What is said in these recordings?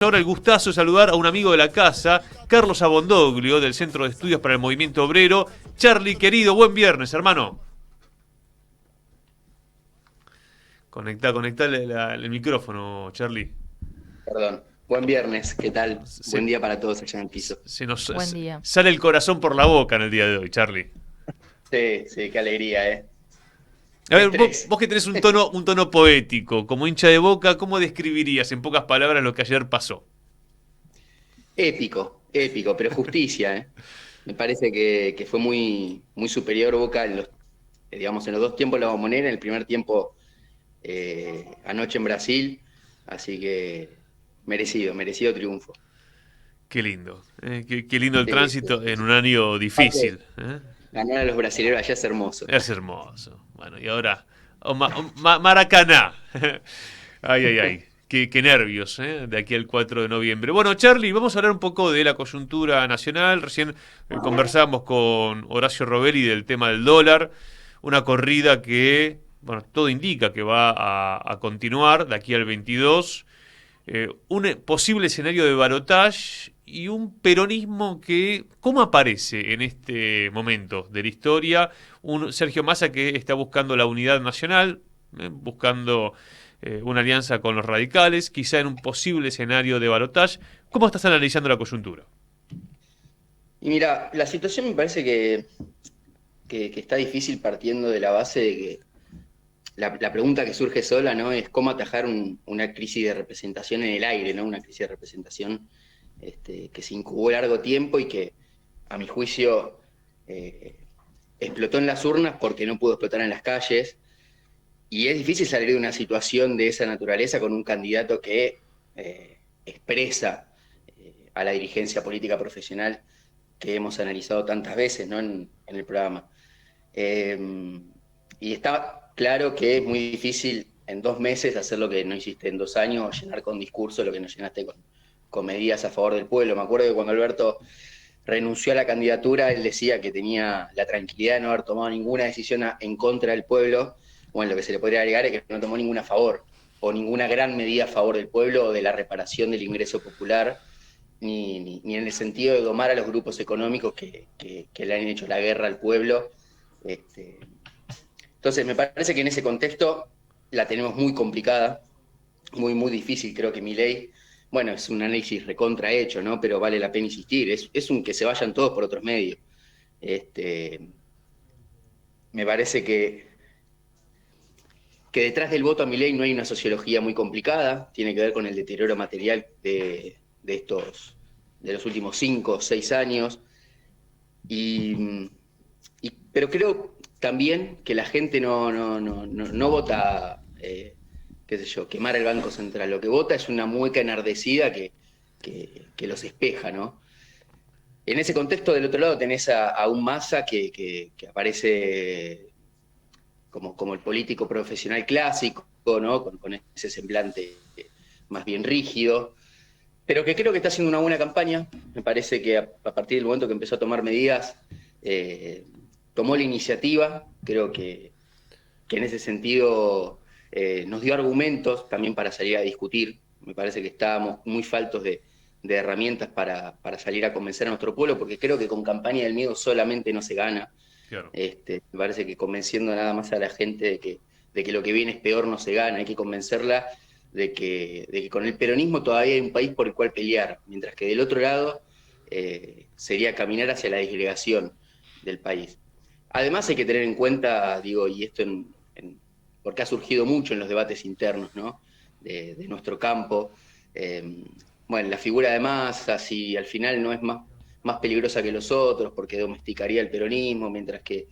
Ahora el gustazo de saludar a un amigo de la casa, Carlos Abondoglio, del Centro de Estudios para el Movimiento Obrero. Charlie, querido, buen viernes, hermano. Conectá el micrófono, Charlie. Perdón. Buen viernes, ¿qué tal? Se, Buen día para todos allá en el piso. se nos Buen día. sale el corazón por la boca en el día de hoy, Charlie. Sí, sí, qué alegría, ¿eh? A Qué ver, estrés. vos que tenés un tono poético, como hincha de Boca, ¿cómo describirías en pocas palabras lo que ayer pasó? Épico, épico, pero justicia, ¿eh? Me parece que fue muy superior Boca digamos, en los dos tiempos de la Bombonera, en el primer tiempo anoche en Brasil, así que merecido triunfo. Qué lindo, qué lindo el Sí, sí, tránsito sí, en sí. un año Aparte, difícil, ¿eh? ganar a los brasileños allá es hermoso. Es hermoso. Bueno, y ahora, Maracaná. Ay, ay, ay. Qué nervios, ¿eh? De aquí al 4 de noviembre. Bueno, Charlie, vamos a hablar un poco de la coyuntura nacional. Recién conversábamos con Horacio Rovelli del tema del dólar. Una corrida que, bueno, todo indica que va a continuar de aquí al 22. Un posible escenario de balotaje y un peronismo que, ¿cómo aparece en este momento de la historia? Un Sergio Massa que está buscando la unidad nacional, buscando una alianza con los radicales, quizá en un posible escenario de balotaje. ¿Cómo estás analizando la coyuntura? Y mira, la situación me parece que está difícil partiendo de la base de que la pregunta que surge sola, ¿no? Es cómo atajar una crisis de representación en el aire, ¿no? Una crisis de representación que se incubó largo tiempo y que, a mi juicio, eh, explotó en las urnas porque no pudo explotar en las calles. Y es difícil salir de una situación de esa naturaleza con un candidato que expresa a la dirigencia política profesional que hemos analizado tantas veces, ¿no? En el programa. Eh, y está claro que es muy difícil en 2 meses hacer lo que no hiciste en 2 años, o llenar con discurso lo que no llenaste con medidas a favor del pueblo. Me acuerdo que cuando Alberto renunció a la candidatura, él decía que tenía la tranquilidad de no haber tomado ninguna decisión en contra del pueblo. Bueno, lo que se le podría agregar es que no tomó ninguna a favor, o ninguna gran medida a favor del pueblo o de la reparación del ingreso popular, ni en el sentido de domar a los grupos económicos que le han hecho la guerra al pueblo. Este, entonces, me parece que en ese contexto la tenemos muy complicada, muy difícil. Creo que Milei, bueno, es un análisis recontrahecho, ¿no? Pero vale la pena insistir. Es un que se vayan todos por otros medios. Este, Me parece que detrás del voto a Milei no hay una sociología muy complicada, tiene que ver con el deterioro material de los últimos 5 o 6 años. Y, pero creo también que la gente no vota, qué sé yo, quemar el Banco Central. Lo que vota es una mueca enardecida que los espeja, ¿no? En ese contexto, del otro lado, tenés a un Massa que aparece como el político profesional clásico, ¿no? Con ese semblante más bien rígido, pero que creo que está haciendo una buena campaña. Me parece que a partir del momento que empezó a tomar medidas, eh, tomó la iniciativa. Creo que en ese sentido nos dio argumentos también para salir a discutir. Me parece que estábamos muy faltos de herramientas para salir a convencer a nuestro pueblo, porque creo que con campaña del miedo solamente no se gana. Claro. Me parece que convenciendo nada más a la gente de que lo que viene es peor no se gana. Hay que convencerla de que con el peronismo todavía hay un país por el cual pelear, mientras que del otro lado sería caminar hacia la disgregación del país. Además hay que tener en cuenta, digo, y esto porque ha surgido mucho en los debates internos, ¿no? De nuestro campo. Eh, bueno, la figura de Massa, si al final no es más peligrosa que los otros, porque domesticaría el peronismo, mientras que,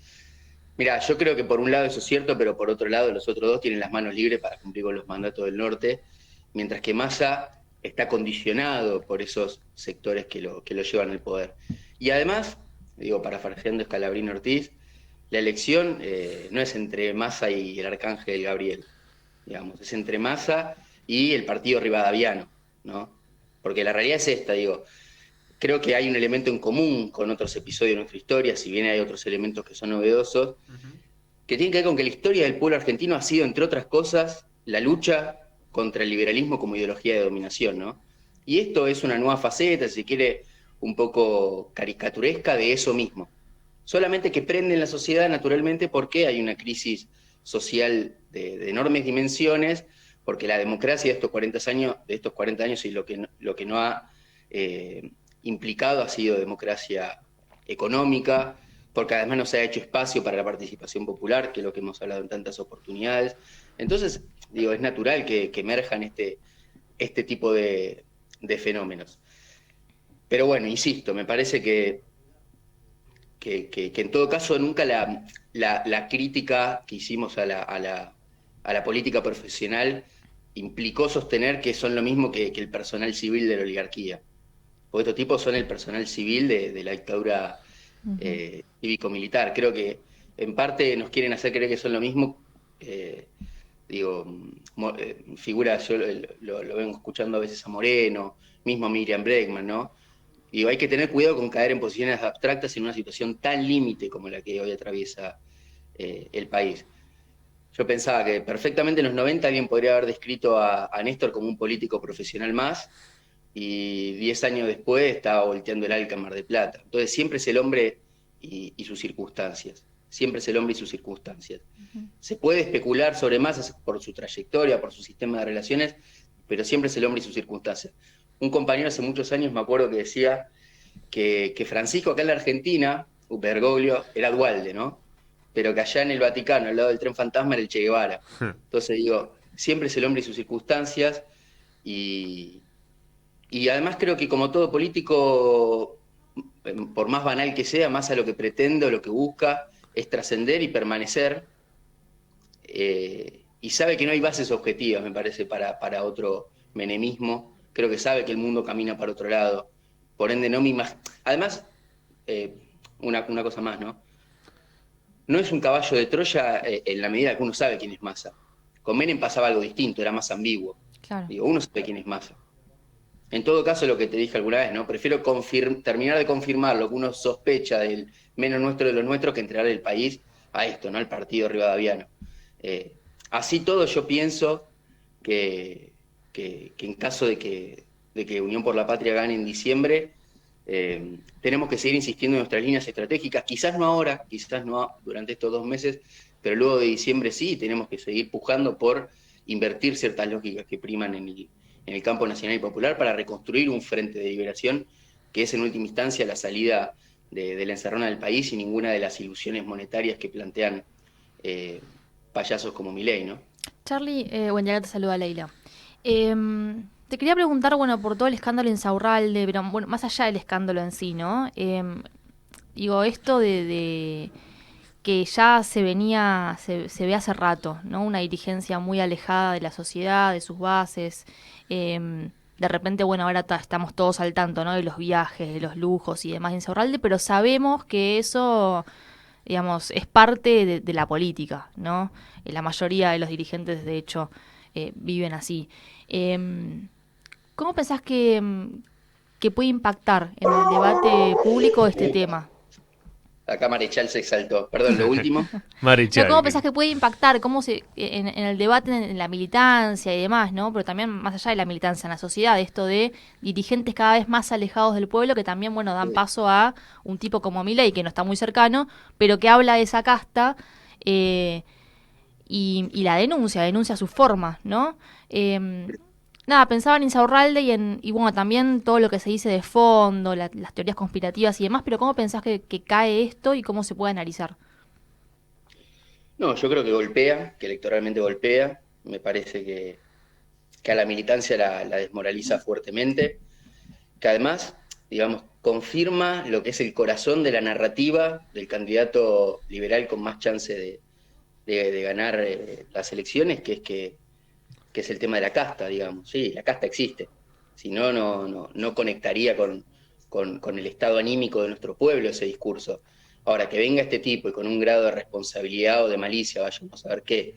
mira, yo creo que por un lado eso es cierto, pero por otro lado los otros dos tienen las manos libres para cumplir con los mandatos del norte, mientras que Massa está condicionado por esos sectores que lo llevan al poder. Y además, digo, parafraseando a Scalabrini Ortiz, la elección no es entre Massa y el arcángel Gabriel, digamos, es entre Massa y el partido rivadaviano, ¿no? Porque la realidad es esta, digo, creo que hay un elemento en común con otros episodios de nuestra historia, si bien hay otros elementos que son novedosos, Ujú. que tienen que ver con que la historia del pueblo argentino ha sido, entre otras cosas, la lucha contra el liberalismo como ideología de dominación, ¿no? Y esto es una nueva faceta, si quiere, un poco caricaturesca de eso mismo. Solamente que prende en la sociedad naturalmente porque hay una crisis social de enormes dimensiones, porque la democracia de estos 40 años y lo que no ha implicado ha sido democracia económica, porque además no se ha hecho espacio para la participación popular, que es lo que hemos hablado en tantas oportunidades. Entonces, digo, es natural que emerjan este tipo de fenómenos. Pero bueno, insisto, me parece que en todo caso nunca la crítica que hicimos a la política profesional implicó sostener que son lo mismo que el personal civil de la oligarquía. Porque estos tipos son el personal civil de la dictadura Ujú. cívico-militar. Creo que en parte nos quieren hacer creer que son lo mismo. Digo, figuras, yo lo vengo escuchando a veces a Moreno, mismo a Miriam Bregman, ¿no? Digo, hay que tener cuidado con caer en posiciones abstractas en una situación tan límite como la que hoy atraviesa el país. Yo pensaba que perfectamente en los 90 alguien podría haber descrito a Néstor como un político profesional más, y 10 años después estaba volteando el Alca en Mar del Plata. Entonces siempre es el hombre y sus circunstancias. Siempre es el hombre y sus circunstancias. Ujú. Se puede especular sobre Massa por su trayectoria, por su sistema de relaciones, pero siempre es el hombre y sus circunstancias. Un compañero hace muchos años me acuerdo que decía que Francisco acá en la Argentina, Bergoglio, era Dualde, ¿no? Pero que allá en el Vaticano, al lado del tren fantasma, era el Che Guevara. Entonces digo, siempre es el hombre y sus circunstancias, y, y además creo que como todo político, por más banal que sea, más a lo que pretende o lo que busca es trascender y permanecer, y sabe que no hay bases objetivas, me parece, para otro menemismo. Creo que sabe que el mundo camina para otro lado. Por ende, no me imagino. Además, una cosa más, ¿no? No es un caballo de Troya en la medida que uno sabe quién es Massa. Con Menem pasaba algo distinto, era más ambiguo. Claro. Digo, uno sabe quién es Massa. En todo caso, lo que te dije alguna vez, ¿no? Prefiero terminar de confirmar lo que uno sospecha del menos nuestro de lo nuestro que entregar el país a esto, ¿no? Al partido rivadaviano. Eh, Así todo, yo pienso que en caso de que Unión por la Patria gane en diciembre, tenemos que seguir insistiendo en nuestras líneas estratégicas, quizás no ahora, quizás no durante estos 2 meses, pero luego de diciembre sí, tenemos que seguir pujando por invertir ciertas lógicas que priman en el campo nacional y popular para reconstruir un frente de liberación que es en última instancia la salida de la encerrona del país y ninguna de las ilusiones monetarias que plantean eh, payasos como Milei, ¿no? Charlie, buen día, te saluda Leila. Te quería preguntar, bueno, por todo el escándalo en Saurralde, pero bueno, más allá del escándalo en sí, ¿no? Digo, esto de que ya se ve hace rato, ¿no? Una dirigencia muy alejada de la sociedad, de sus bases. De repente, bueno, ahora estamos todos al tanto, ¿no? De los viajes, de los lujos y demás en Saurralde, pero sabemos que eso, digamos, es parte de la política, ¿no? La mayoría de los dirigentes, de hecho, viven así. Em, ¿Cómo pensás que puede impactar en el debate público este tema? Acá Marechal se exaltó. Perdón, lo último. No, Marechal. ¿cómo pensás que puede impactar? ¿Cómo en el debate, en la militancia y demás, ¿no? Pero también más allá de la militancia, en la sociedad, esto de dirigentes cada vez más alejados del pueblo que también, bueno, dan paso a un tipo como Milei, que no está muy cercano, pero que habla de esa casta eh, y la denuncia sus formas, ¿no? Nada, pensaba en Insaurralde y bueno, también todo lo que se dice de fondo, las teorías conspirativas y demás, pero ¿cómo pensás que cae esto y cómo se puede analizar? No, yo creo que golpea, que electoralmente golpea. Me parece que a la militancia la desmoraliza fuertemente, que además, digamos, confirma lo que es el corazón de la narrativa del candidato liberal con más chance de ganar las elecciones, que es el tema de la casta, digamos. Sí, la casta existe. Si no, no conectaría con el estado anímico de nuestro pueblo ese discurso. Ahora, que venga este tipo y con un grado de responsabilidad o de malicia, vayamos a ver qué,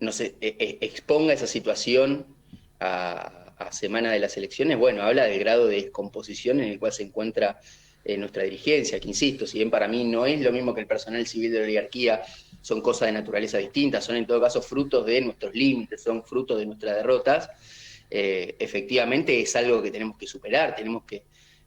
no sé, exponga esa situación a semana de las elecciones, bueno, habla del grado de descomposición en el cual se encuentra nuestra dirigencia, que insisto, si bien para mí no es lo mismo que el personal civil de la oligarquía, son cosas de naturaleza distinta, son en todo caso frutos de nuestros límites, son frutos de nuestras derrotas. efectivamente es algo que tenemos que superar, tenemos que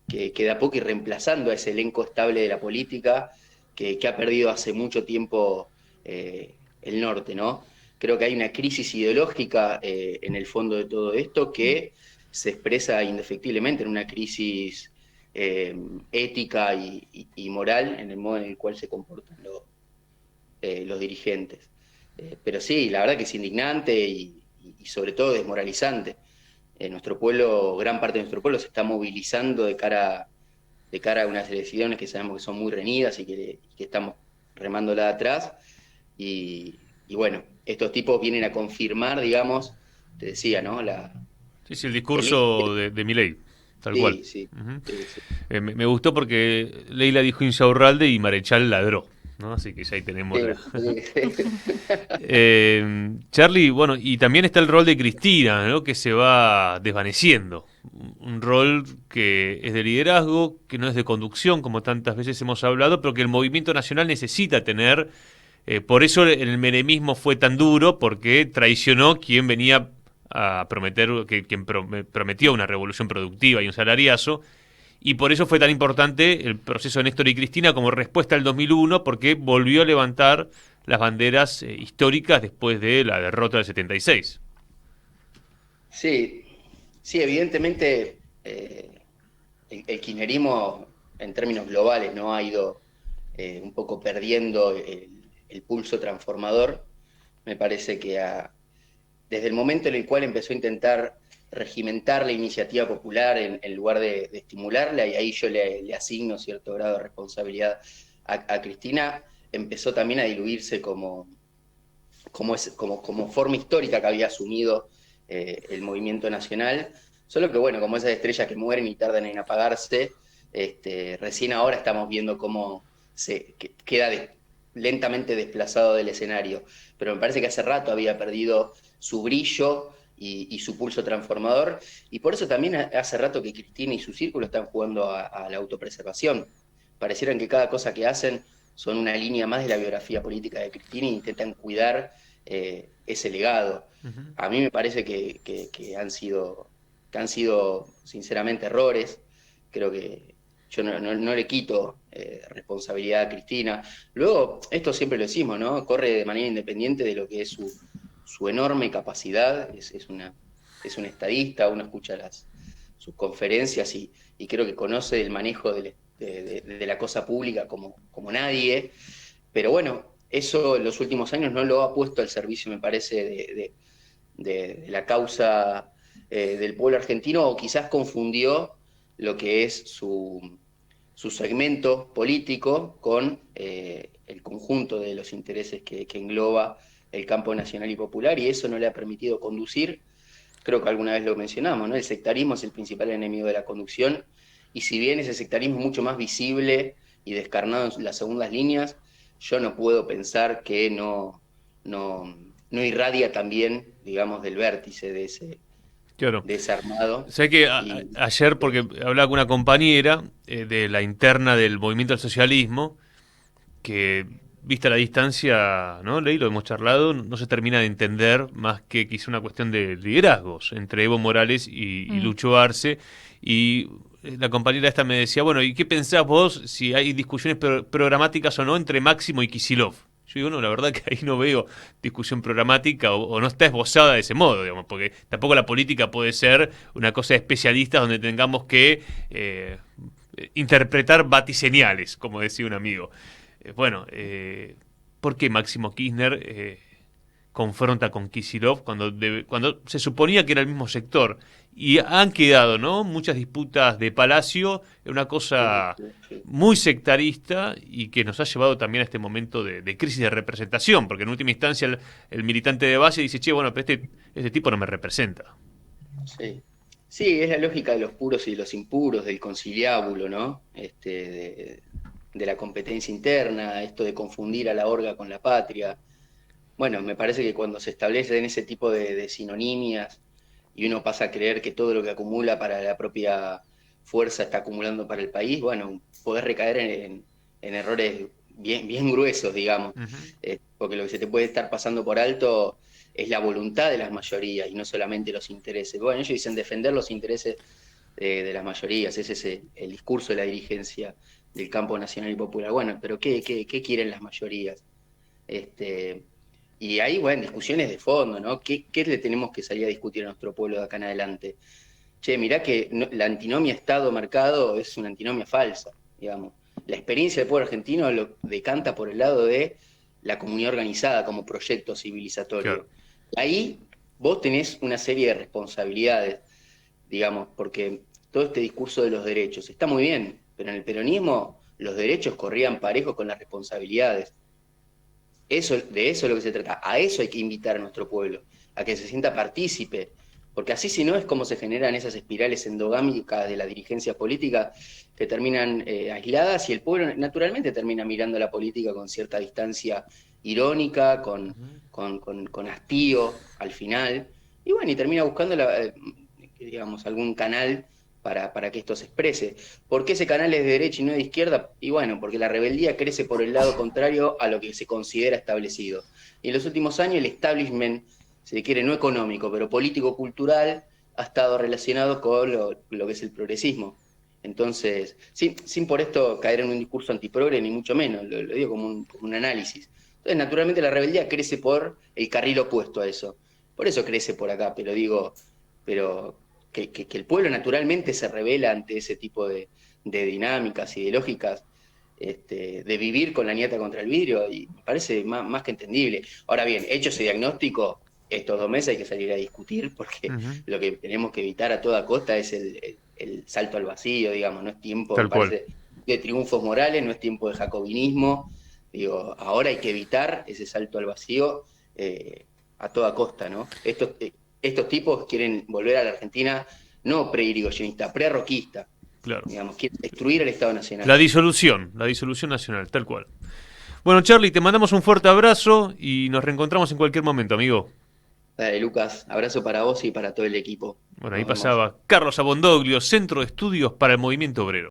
de a poco ir reemplazando a ese elenco estable de la política que ha perdido hace mucho tiempo el norte, ¿no? Creo que hay una crisis ideológica en el fondo de todo esto que se expresa indefectiblemente en una crisis ética y moral en el modo en el cual se comportan los dirigentes. Pero sí, la verdad que es indignante y sobre todo desmoralizante. Nuestro pueblo, gran parte de nuestro pueblo se está movilizando de cara a unas elecciones que sabemos que son muy reñidas y que estamos remándola atrás. Y bueno, estos tipos vienen a confirmar, digamos, te decía, ¿no? Sí, el discurso de Milei, tal cual. Sí, sí, Uh-huh. sí, sí. Me gustó porque Leila dijo Insaurralde y Marechal ladró, ¿no? Así que ya ahí tenemos la... Charlie, bueno, y también está el rol de Cristina, ¿no? Que se va desvaneciendo. Un rol que es de liderazgo, que no es de conducción, como tantas veces hemos hablado, pero que el movimiento nacional necesita tener. Por eso el menemismo fue tan duro, porque traicionó quien venía a prometer, quien prometió una revolución productiva y un salariazo. Y por eso fue tan importante el proceso de Néstor y Cristina como respuesta al 2001, porque volvió a levantar las banderas históricas después de la derrota del 76. Sí, sí, evidentemente el kirchnerismo en términos globales no ha ido un poco perdiendo el pulso transformador. Me parece que desde el momento en el cual empezó a intentar regimentar la iniciativa popular en lugar de estimularla, y ahí yo le asigno cierto grado de responsabilidad a Cristina, empezó también a diluirse como forma histórica que había asumido el movimiento nacional, solo que bueno, como esas estrellas que mueren y tardan en apagarse, recién ahora estamos viendo cómo queda lentamente desplazado del escenario, pero me parece que hace rato había perdido su brillo y su pulso transformador, y por eso también hace rato que Cristina y su círculo están jugando a la autopreservación. Parecieran que cada cosa que hacen son una línea más de la biografía política de Cristina e intentan cuidar ese legado. Uh-huh. A mí me parece que han sido sinceramente errores. Creo que yo no le quito responsabilidad a Cristina. Luego, esto siempre lo decimos, ¿no? Corre de manera independiente de lo que es su enorme capacidad. Es un estadista, uno escucha sus conferencias y creo que conoce el manejo de la cosa pública como nadie. Pero bueno, eso en los últimos años no lo ha puesto al servicio, me parece, de la causa del pueblo argentino, o quizás confundió lo que es su segmento político con el conjunto de los intereses que engloba el campo nacional y popular, y eso no le ha permitido conducir. Creo que alguna vez lo mencionamos, ¿no? El sectarismo es el principal enemigo de la conducción, y si bien ese sectarismo es mucho más visible y descarnado en las segundas líneas, yo no puedo pensar que no irradia también, digamos, del vértice de ese Claro. desarmado. Sé que ayer, porque hablaba con una compañera de la interna del movimiento al socialismo, que vista la distancia, ¿no? Leí, lo hemos charlado, no se termina de entender más que quizá una cuestión de liderazgos entre Evo Morales y Lucho Arce. Y la compañera esta me decía, bueno, ¿y qué pensás vos si hay discusiones programáticas o no entre Máximo y Kicillof? Yo digo, no, la verdad que ahí no veo discusión programática o no está esbozada de ese modo, digamos, porque tampoco la política puede ser una cosa de especialistas donde tengamos que interpretar batiseñales, como decía un amigo. ¿Por qué Máximo Kirchner confronta con Kicillof cuando se suponía que era el mismo sector? Y han quedado, ¿no?, muchas disputas de palacio, una cosa muy sectarista y que nos ha llevado también a este momento de crisis de representación, porque en última instancia el militante de base dice, che, bueno, pero este tipo no me representa. Sí. Sí, es la lógica de los puros y de los impuros, del conciliábulo, ¿no? De la competencia interna, esto de confundir a la orga con la patria. Bueno, me parece que cuando se establecen ese tipo de sinonimias y uno pasa a creer que todo lo que acumula para la propia fuerza está acumulando para el país, bueno, podés recaer en errores bien gruesos, digamos, Uh-huh. porque lo que se te puede estar pasando por alto es la voluntad de las mayorías y no solamente los intereses. Bueno, ellos dicen defender los intereses de las mayorías, ese es el discurso de la dirigencia del campo nacional y popular. Bueno, pero ¿qué quieren las mayorías? Y ahí, bueno, discusiones de fondo, ¿no? ¿Qué le tenemos que salir a discutir a nuestro pueblo de acá en adelante? Che, mirá que la antinomia Estado-mercado es una antinomia falsa, digamos. La experiencia del pueblo argentino lo decanta por el lado de la comunidad organizada como proyecto civilizatorio. Claro. Ahí vos tenés una serie de responsabilidades, digamos, porque todo este discurso de los derechos está muy bien, pero en el peronismo los derechos corrían parejos con las responsabilidades. De eso es lo que se trata. A eso hay que invitar a nuestro pueblo, a que se sienta partícipe, porque así si no es como se generan esas espirales endogámicas de la dirigencia política que terminan aisladas y el pueblo naturalmente termina mirando la política con cierta distancia irónica, con hastío al final, y bueno, y termina buscando digamos, algún canal para que esto se exprese. ¿Por qué ese canal es de derecha y no de izquierda? Y bueno, porque la rebeldía crece por el lado contrario a lo que se considera establecido. Y en los últimos años el establishment, si se quiere, no económico, pero político-cultural, ha estado relacionado con lo que es el progresismo. Entonces, sin por esto caer en un discurso antiprogre, ni mucho menos, lo digo como un análisis. Entonces, naturalmente la rebeldía crece por el carril opuesto a eso. Por eso crece por acá, pero digo, que el pueblo naturalmente se revela ante ese tipo de dinámicas y de lógicas, de vivir con la nieta contra el vidrio, y me parece más que entendible. Ahora bien, hecho ese diagnóstico, estos 2 meses hay que salir a discutir, porque lo que tenemos que evitar a toda costa es el salto al vacío, digamos, no es tiempo, Tal me parece, de triunfos morales, no es tiempo de jacobinismo, digo, ahora hay que evitar ese salto al vacío a toda costa, ¿no? Estos tipos quieren volver a la Argentina no pre-irigoyenista, pre-roquista. Claro. Digamos, quieren destruir el Estado Nacional. La disolución nacional, tal cual. Bueno, Charlie, te mandamos un fuerte abrazo y nos reencontramos en cualquier momento, amigo. Dale, Lucas, abrazo para vos y para todo el equipo. Bueno, ahí Nos vemos. pasaba Carlos Abondoglio, Centro de Estudios para el Movimiento Obrero.